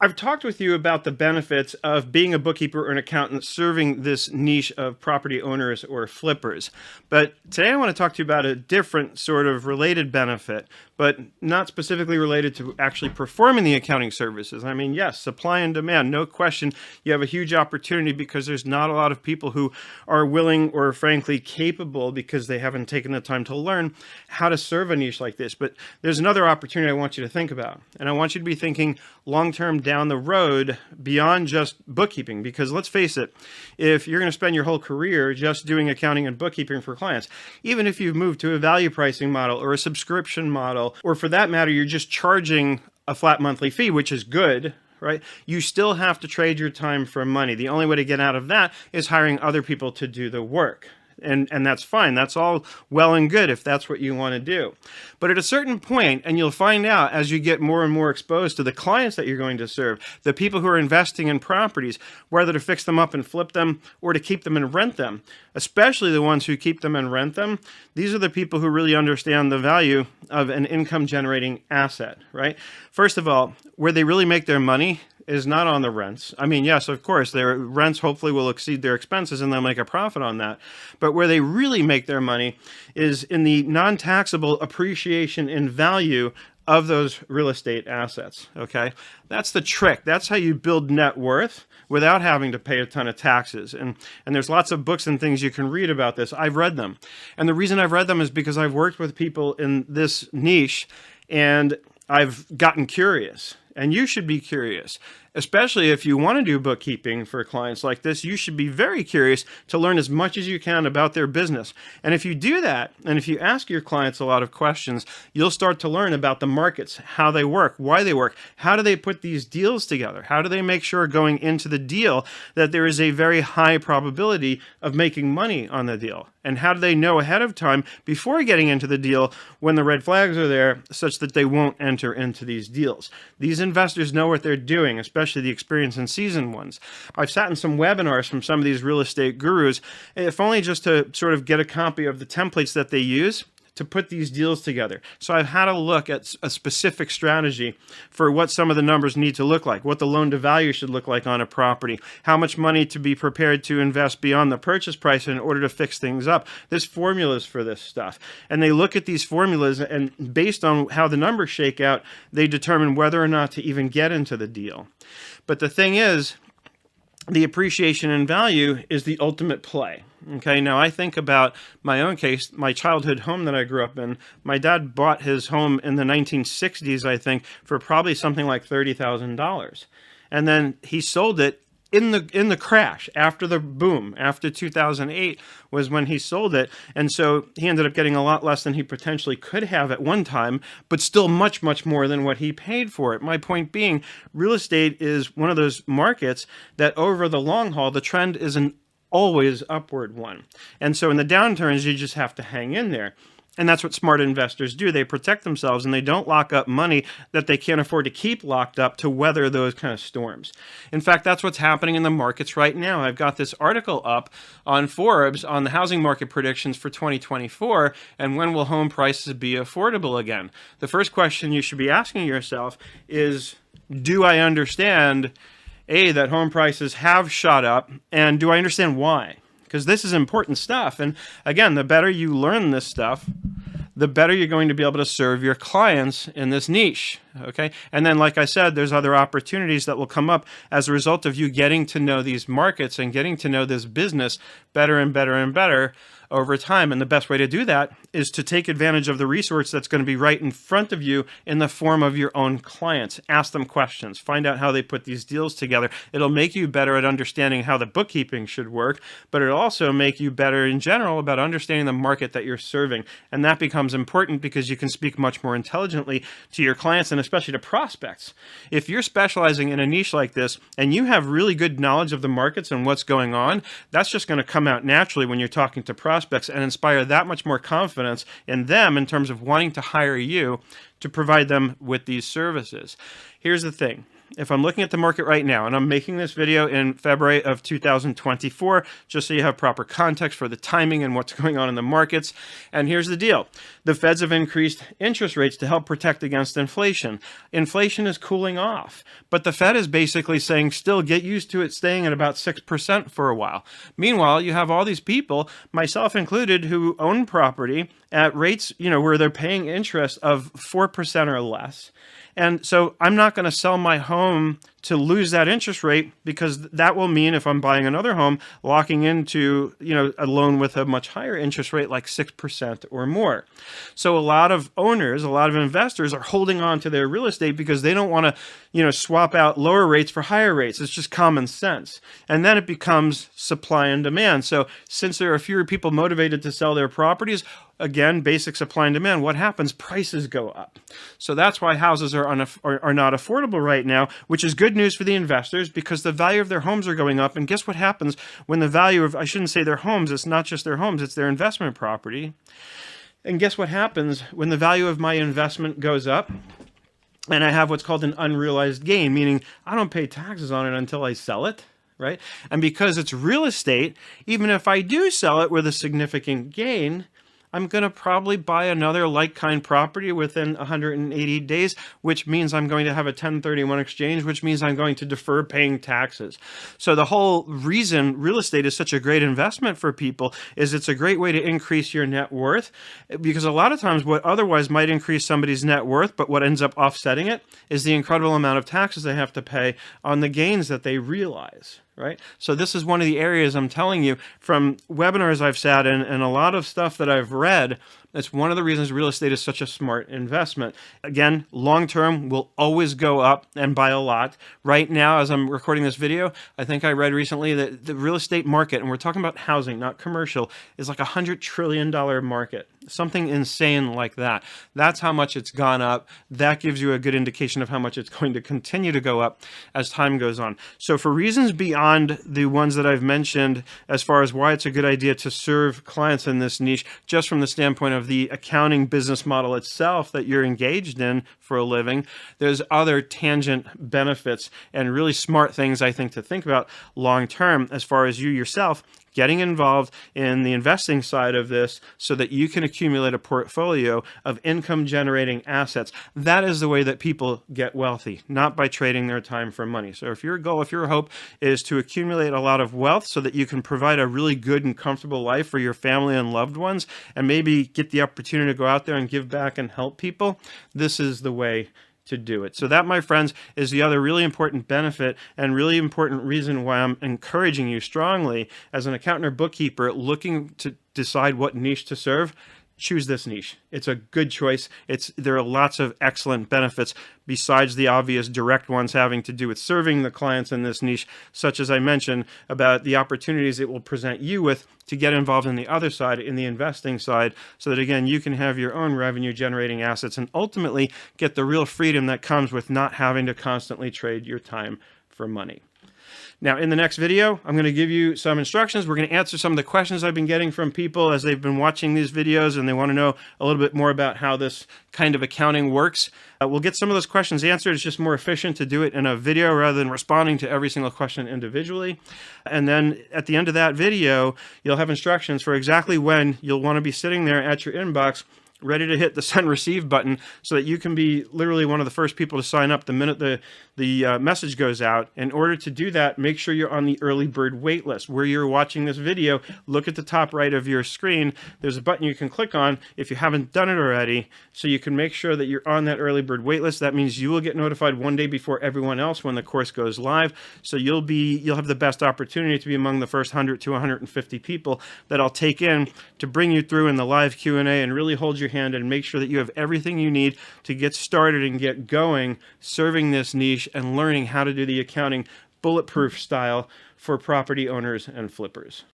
I've talked with you about the benefits of being a bookkeeper or an accountant serving this niche of property owners or flippers. But today I want to talk to you about a different sort of related benefit, but not specifically related to actually performing the accounting services. I mean, yes, supply and demand, no question. You have a huge opportunity because there's not a lot of people who are willing or frankly capable, because they haven't taken the time to learn how to serve a niche like this. But there's another opportunity I want you to think about. And I want you to be thinking long-term down the road beyond just bookkeeping, because let's face it, if you're going to spend your whole career just doing accounting and bookkeeping for clients, even if you've moved to a value pricing model or a subscription model, or for that matter, you're just charging a flat monthly fee, which is good, right? You still have to trade your time for money. The only way to get out of that is hiring other people to do the work. And that's fine. That's all well and good if that's what you want to do. But at a certain point, and you'll find out as you get more and more exposed to the clients that you're going to serve, the people who are investing in properties, whether to fix them up and flip them or to keep them and rent them, especially the ones who keep them and rent them, these are the people who really understand the value of an income generating asset, right? First of all, where they really make their money is not on the rents. I mean, yes, of course, their rents hopefully will exceed their expenses and they'll make a profit on that. But where they really make their money is in the non-taxable appreciation in value of those real estate assets, okay? That's the trick. That's how you build net worth without having to pay a ton of taxes. And there's lots of books and things you can read about this. I've read them. And the reason I've read them is because I've worked with people in this niche and I've gotten curious. And you should be curious, especially if you want to do bookkeeping for clients like this. You should be very curious to learn as much as you can about their business. And if you do that, and if you ask your clients a lot of questions, you'll start to learn about the markets, how they work, why they work, how do they put these deals together, how do they make sure going into the deal that there is a very high probability of making money on the deal, and how do they know ahead of time before getting into the deal when the red flags are there such that they won't enter into these deals. These investors know what they're doing, especially the experienced and seasoned ones. I've sat in some webinars from some of these real estate gurus, if only just to sort of get a copy of the templates that they use to put these deals together. So I've had a look at a specific strategy for what some of the numbers need to look like, what the loan to value should look like on a property, how much money to be prepared to invest beyond the purchase price in order to fix things up. There's formulas for this stuff. And they look at these formulas, and based on how the numbers shake out, they determine whether or not to even get into the deal. But the thing is, the appreciation in value is the ultimate play. Okay, now I think about my own case, my childhood home that I grew up in. My dad bought his home in the 1960s, I think, for probably something like $30,000. And then he sold it in the crash, after the boom, after 2008 was when he sold it. And so he ended up getting a lot less than he potentially could have at one time, but still much, much more than what he paid for it. My point being, real estate is one of those markets that over the long haul, the trend is an always upward one. And so in the downturns, you just have to hang in there. And that's what smart investors do. They protect themselves and they don't lock up money that they can't afford to keep locked up to weather those kind of storms. In fact, that's what's happening in the markets right now. I've got this article up on Forbes on the housing market predictions for 2024 and when will home prices be affordable again. The first question you should be asking yourself is, do I understand, A, that home prices have shot up, and do I understand why? Because this is important stuff. And again, the better you learn this stuff, the better you're going to be able to serve your clients in this niche, okay? And then, like I said, there's other opportunities that will come up as a result of you getting to know these markets and getting to know this business better and better and better over time. And the best way to do that is to take advantage of the resource that's going to be right in front of you in the form of your own clients. Ask them questions. Find out how they put these deals together. It'll make you better at understanding how the bookkeeping should work, but it'll also make you better in general about understanding the market that you're serving. And that becomes important because you can speak much more intelligently to your clients and especially to prospects. If you're specializing in a niche like this and you have really good knowledge of the markets and what's going on, that's just going to come out naturally when you're talking to prospects and inspire that much more confidence in them in terms of wanting to hire you to provide them with these services. Here's the thing. if I'm looking at the market right now, and I'm making this video in February of 2024, just so you have proper context for the timing and what's going on in the markets. And here's the deal. The Feds have increased interest rates to help protect against inflation. Inflation is cooling off, but the Fed is basically saying still get used to it staying at about 6% for a while. Meanwhile, you have all these people, myself included, who own property at rates, where they're paying interest of 4% or less. And so I'm not going to sell my home to lose that interest rate, because that will mean if I'm buying another home, locking into, a loan with a much higher interest rate, like 6% or more. So a lot of owners, a lot of investors are holding on to their real estate because they don't want to, swap out lower rates for higher rates. It's just common sense. And then it becomes supply and demand. So since there are fewer people motivated to sell their properties, again, basic supply and demand, what happens? Prices go up. So that's why houses are not affordable right now, which is good news for the investors because the value of their homes are going up. And guess what happens when the value of, I shouldn't say their homes, it's not just their homes, it's their investment property. And guess what happens when the value of my investment goes up? And I have what's called an unrealized gain, meaning I don't pay taxes on it until I sell it, right? And because it's real estate, even if I do sell it with a significant gain, I'm going to probably buy another like-kind property within 180 days, which means I'm going to have a 1031 exchange, which means I'm going to defer paying taxes. So the whole reason real estate is such a great investment for people is it's a great way to increase your net worth, because a lot of times what otherwise might increase somebody's net worth, but what ends up offsetting it is the incredible amount of taxes they have to pay on the gains that they realize. Right? So this is one of the areas I'm telling you from webinars I've sat in and a lot of stuff that I've read. That's one of the reasons real estate is such a smart investment. Again, long-term will always go up and by a lot. Right now, as I'm recording this video, I think I read recently that the real estate market, and we're talking about housing, not commercial, is like $100 trillion market. Something insane like that. That's how much it's gone up. That gives you a good indication of how much it's going to continue to go up as time goes on. So for reasons beyond the ones that I've mentioned, as far as why it's a good idea to serve clients in this niche, just from the standpoint of the accounting business model itself that you're engaged in for a living, there's other tangent benefits and really smart things, I think, to think about long term as far as you yourself getting involved in the investing side of this so that you can accumulate a portfolio of income generating assets. That is the way that people get wealthy, not by trading their time for money. So if your goal, if your hope is to accumulate a lot of wealth so that you can provide a really good and comfortable life for your family and loved ones, and maybe get the opportunity to go out there and give back and help people, this is the way to do it. So that, my friends, is the other really important benefit and really important reason why I'm encouraging you strongly as an accountant or bookkeeper looking to decide what niche to serve. Choose this niche. It's a good choice. There are lots of excellent benefits besides the obvious direct ones having to do with serving the clients in this niche, such as I mentioned about the opportunities it will present you with to get involved in the other side, in the investing side, so that again, you can have your own revenue generating assets and ultimately get the real freedom that comes with not having to constantly trade your time for money. Now, in the next video, I'm going to give you some instructions. We're going to answer some of the questions I've been getting from people as they've been watching these videos and they want to know a little bit more about how this kind of accounting works. We'll get some of those questions answered. It's just more efficient to do it in a video rather than responding to every single question individually. And then at the end of that video, you'll have instructions for exactly when you'll want to be sitting there at your inbox ready to hit the send receive button so that you can be literally one of the first people to sign up the minute the message goes out. In order to do that, make sure you're on the early bird wait list. Where you're watching this video, look at the top right of your screen. There's a button you can click on if you haven't done it already, so you can make sure that you're on that early bird wait list. That means you will get notified one day before everyone else when the course goes live. So you'll have the best opportunity to be among the first 100 to 150 people that I'll take in to bring you through in the live Q&A and really hold your hand and make sure that you have everything you need to get started and get going serving this niche and learning how to do the accounting bulletproof style for property owners and flippers.